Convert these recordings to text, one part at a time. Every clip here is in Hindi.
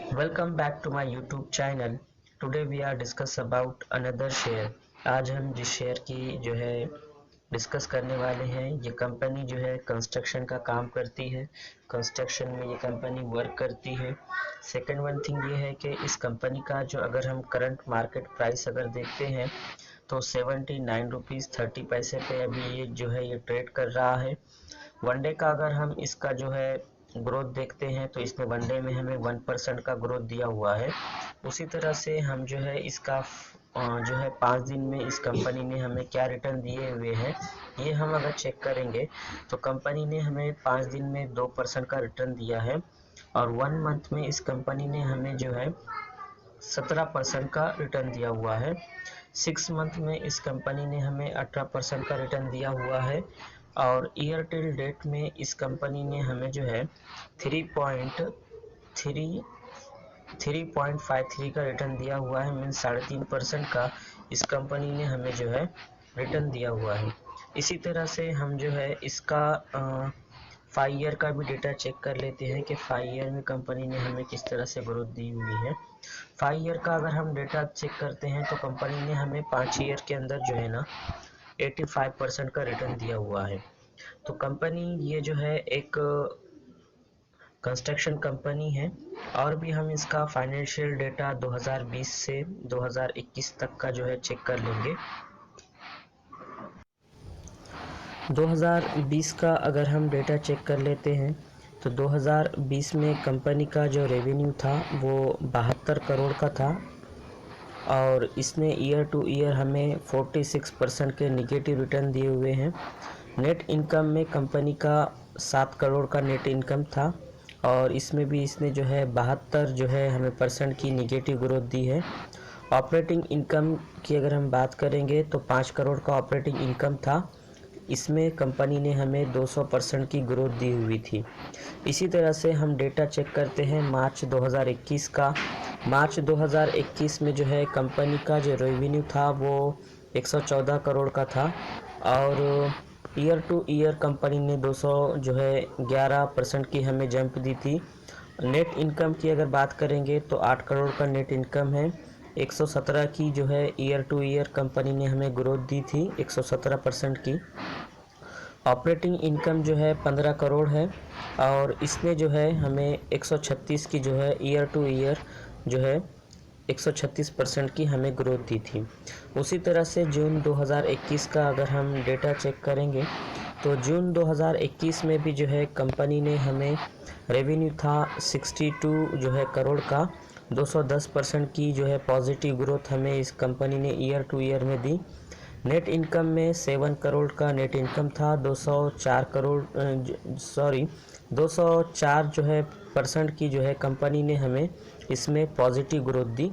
Welcome back to my YouTube channel. Today we are discuss about another share. आज हम जिस शेयर की जो है डिस्कस करने वाले हैं, ये कंपनी जो है कंस्ट्रक्शन का काम करती है। कंस्ट्रक्शन में ये कंपनी वर्क करती है। सेकंड वन थिंग ये है कि इस कंपनी का जो अगर हम करंट मार्केट प्राइस अगर देखते हैं तो 79 रुपीज़ 30 पैसे पे अभी ये जो है ये ट्रेड कर रहा है। वनडे का अगर हम इसका जो है ग्रोथ देखते हैं तो इसने वनडे में हमें 1% का ग्रोथ दिया हुआ है। उसी तरह से हम जो है इसका जो है 5 दिन में इस कंपनी ने हमें क्या रिटर्न दिए हुए हैं, ये हम अगर चेक करेंगे तो कंपनी ने हमें 5 दिन में 2% का रिटर्न दिया है और 1 मंथ में इस कंपनी ने हमें जो है 17% का रिटर्न दिया हुआ है। 6 मंथ में इस कंपनी ने हमें 18% का रिटर्न दिया हुआ है और ईयर टिल डेट में इस कंपनी ने हमें जो है 3.53 का रिटर्न दिया हुआ है। मीन्स 3.5% का इस कंपनी ने हमें जो है रिटर्न दिया हुआ है। इसी तरह से हम जो है इसका 5 ईयर का भी डेटा चेक कर लेते हैं कि 5 ईयर में कंपनी ने हमें किस तरह से ग्रोथ दी हुई है। 5 ईयर का अगर हम डेटा चेक करते हैं तो कंपनी ने हमें 5 ईयर के अंदर जो है ना 85% का रिटर्न दिया हुआ है। तो कंपनी ये जो है एक कंस्ट्रक्शन कंपनी है। और भी हम इसका फाइनेंशियल डेटा 2020 से 2021 तक का जो है चेक कर लेंगे। 2020 का अगर हम डेटा चेक कर लेते हैं तो 2020 में कंपनी का जो रेवेन्यू था वो 72 करोड़ का था और इसने ईयर टू ईयर हमें 46% के निगेटिव रिटर्न दिए हुए हैं। नेट इनकम में कंपनी का 7 करोड़ का नेट इनकम था और इसमें भी इसने जो है 72 जो है हमें परसेंट की निगेटिव ग्रोथ दी है। ऑपरेटिंग इनकम की अगर हम बात करेंगे तो 5 करोड़ का ऑपरेटिंग इनकम था, इसमें कंपनी ने हमें 200% की ग्रोथ दी हुई थी। इसी तरह से हम डेटा चेक करते हैं मार्च 2021 का। मार्च 2021 में जो है कंपनी का जो रेवेन्यू था वो 114 करोड़ का था और ईयर टू ईयर कंपनी ने 200 जो है 11% की हमें जंप दी थी। नेट इनकम की अगर बात करेंगे तो 8 करोड़ का नेट इनकम है। 117 की जो है ईयर टू ईयर कंपनी ने हमें ग्रोथ दी थी 117% की। ऑपरेटिंग इनकम जो है 15 करोड़ है और इसने जो है हमें 136 की जो है ईयर टू ईयर जो है 136% की हमें ग्रोथ दी थी। उसी तरह से जून 2021 का अगर हम डेटा चेक करेंगे तो जून 2021 में भी जो है कंपनी ने हमें रेवेन्यू था 62 जो है करोड़ का, 210% की जो है पॉजिटिव ग्रोथ हमें इस कंपनी ने ईयर टू ईयर में दी। नेट इनकम में 7 करोड़ का नेट इनकम था, 204 जो है परसेंट की जो है कंपनी ने हमें इसमें पॉजिटिव ग्रोथ दी।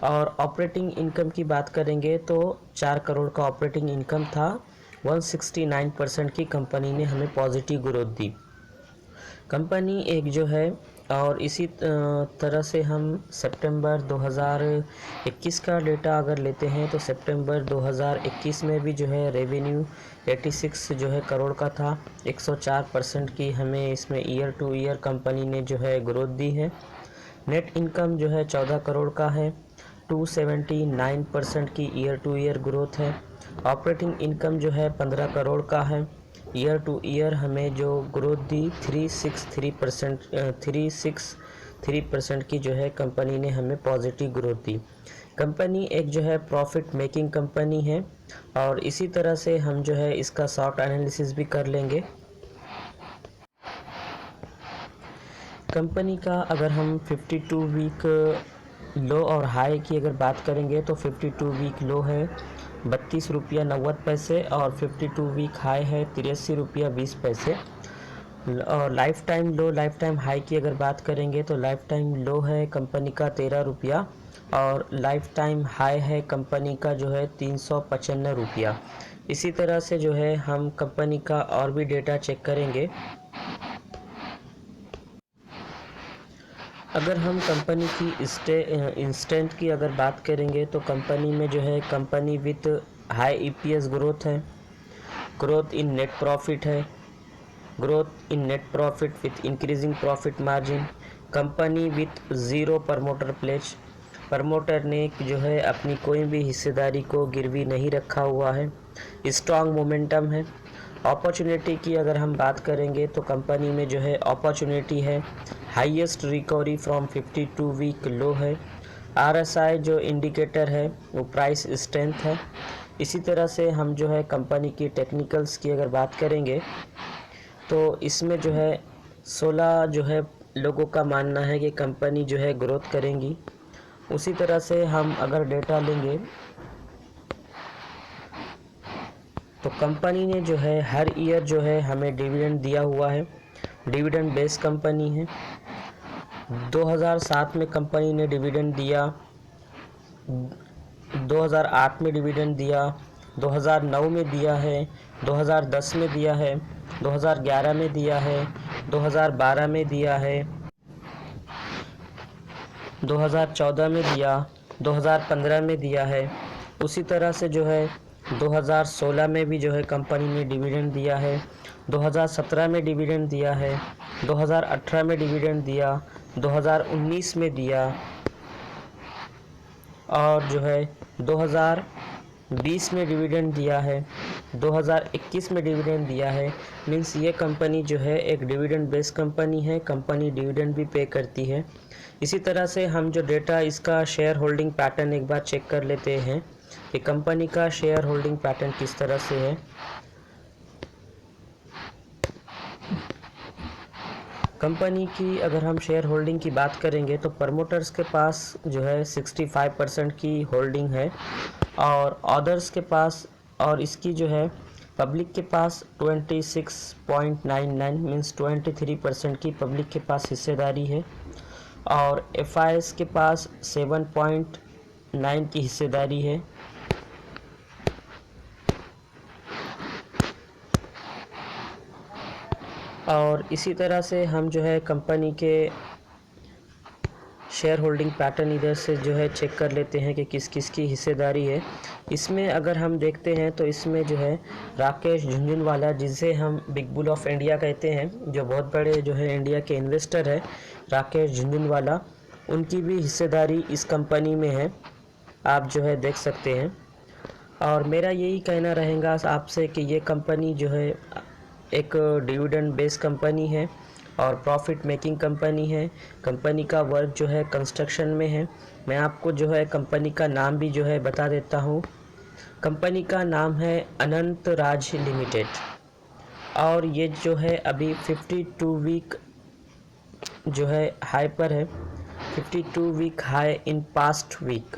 और ऑपरेटिंग इनकम की बात करेंगे तो 4 करोड़ का ऑपरेटिंग इनकम था, 169% की कंपनी ने हमें पॉजिटिव ग्रोथ दी। कंपनी एक जो है और इसी तरह से हम सितंबर 2021 का डेटा अगर लेते हैं तो सितंबर 2021 में भी जो है रेवेन्यू 86 जो है करोड़ का था, 104% की हमें इसमें ईयर टू ईयर कंपनी ने जो है ग्रोथ दी है। नेट इनकम जो है 14 करोड़ का है, 279% की ईयर टू ईयर ग्रोथ है। ऑपरेटिंग इनकम जो है 15 करोड़ का है, ईयर टू ईयर हमें जो ग्रोथ दी 363% की जो है कंपनी ने हमें पॉजिटिव ग्रोथ दी। कंपनी एक जो है प्रॉफिट मेकिंग कंपनी है और इसी तरह से हम जो है इसका शॉर्ट एनालिसिस भी कर लेंगे। कंपनी का अगर हम 52 वीक लो और हाई की अगर बात करेंगे तो 52 वीक लो है 32 रुपया 90 पैसे और 52 वीक हाई है 83 रुपया 20 पैसे। और लाइफ टाइम लो लाइफ टाइम हाई की अगर बात करेंगे तो लाइफ टाइम लो है कंपनी का 13 रुपया और लाइफ टाइम हाई है कंपनी का जो है 395 रुपया। इसी तरह से जो है हम कंपनी का और भी डेटा चेक करेंगे। अगर हम कंपनी की इंस्टेंट की अगर बात करेंगे तो कंपनी में जो है company with high EPS growth है, ग्रोथ इन नेट प्रॉफिट है, growth in net profit with increasing profit margin, company with zero promoter pledge. Promoter ने जो है अपनी कोई भी हिस्सेदारी को गिरवी नहीं रखा हुआ है। स्ट्रॉन्ग मोमेंटम है। अपॉर्चुनिटी की अगर हम बात करेंगे तो कंपनी में जो है अपॉर्चुनिटी है। Highest recovery from 52 week low है। RSI जो इंडिकेटर है वो प्राइस स्ट्रेंथ है। इसी तरह से हम जो है कंपनी की टेक्निकल्स की अगर बात करेंगे तो इसमें जो है 16 जो है लोगों का मानना है कि कंपनी जो है ग्रोथ करेंगी। उसी तरह से हम अगर डेटा लेंगे तो कंपनी ने जो है हर ईयर जो है हमें डिविडेंड दिया हुआ है। डिविडेंड बेस्ड कंपनी है। 2007 में कंपनी ने डिविडेंड दिया, 2008 में डिविडेंड दिया, 2009 में दिया है, 2010 में दिया है, 2011 में दिया है, 2012 में दिया है, 2014 में दिया, 2015 में दिया है। उसी तरह से जो है 2016 में भी जो है कंपनी ने डिविडेंड दिया है, 2017 में डिविडेंड दिया है, 2018 में डिविडेंड दिया, 2019 में दिया और जो है 2020 में डिविडेंड दिया है, 2021 में डिविडेंड दिया है। मीन्स ये कंपनी जो है एक डिविडेंड बेस्ड कंपनी है। कंपनी डिविडेंड भी पे करती है। इसी तरह से हम जो डेटा इसका शेयर होल्डिंग पैटर्न एक बार चेक कर लेते हैं कि कंपनी का शेयर होल्डिंग पैटर्न किस तरह से है। कंपनी की अगर हम शेयर होल्डिंग की बात करेंगे तो प्रमोटर्स के पास जो है 65% की होल्डिंग है और अदर्स के पास, और इसकी जो है पब्लिक के पास 26.99 मीन्स 23% की पब्लिक के पास हिस्सेदारी है और FIS के पास 7.9 की हिस्सेदारी है। और इसी तरह से हम जो है कंपनी के शेयर होल्डिंग पैटर्न इधर से जो है चेक कर लेते हैं कि किस किस की हिस्सेदारी है। इसमें अगर हम देखते हैं तो इसमें जो है राकेश झुनझुनवाला, जिसे हम बिग बुल ऑफ इंडिया कहते हैं, जो बहुत बड़े जो है इंडिया के इन्वेस्टर है, राकेश झुनझुनवाला, उनकी भी हिस्सेदारी इस कंपनी में है, आप जो है देख सकते हैं। और मेरा यही कहना रहेगा आपसे कि ये कंपनी जो है एक डिविडेंड बेस्ड कंपनी है और प्रॉफिट मेकिंग कंपनी है। कंपनी का वर्क जो है कंस्ट्रक्शन में है। मैं आपको जो है कंपनी का नाम भी जो है बता देता हूँ। कंपनी का नाम है अनंत राज लिमिटेड और ये जो है अभी 52 वीक जो है हाई पर है, 52 week high in past week.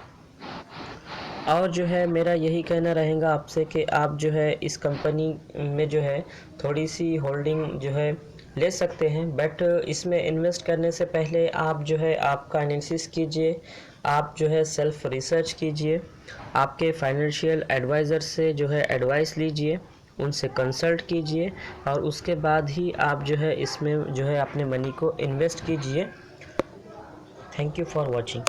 और जो है मेरा यही कहना रहेगा आपसे कि आप जो है इस कंपनी में जो है थोड़ी सी होल्डिंग जो है ले सकते हैं, बट इसमें इन्वेस्ट करने से पहले आप जो है आपका एनालिसिस कीजिए, आप जो है सेल्फ रिसर्च कीजिए, आपके फाइनेंशियल एडवाइज़र से जो है एडवाइस लीजिए, उनसे कंसल्ट कीजिए और उसके बाद ही आप जो है इसमें जो है अपने मनी को इन्वेस्ट कीजिए। Thank you for watching.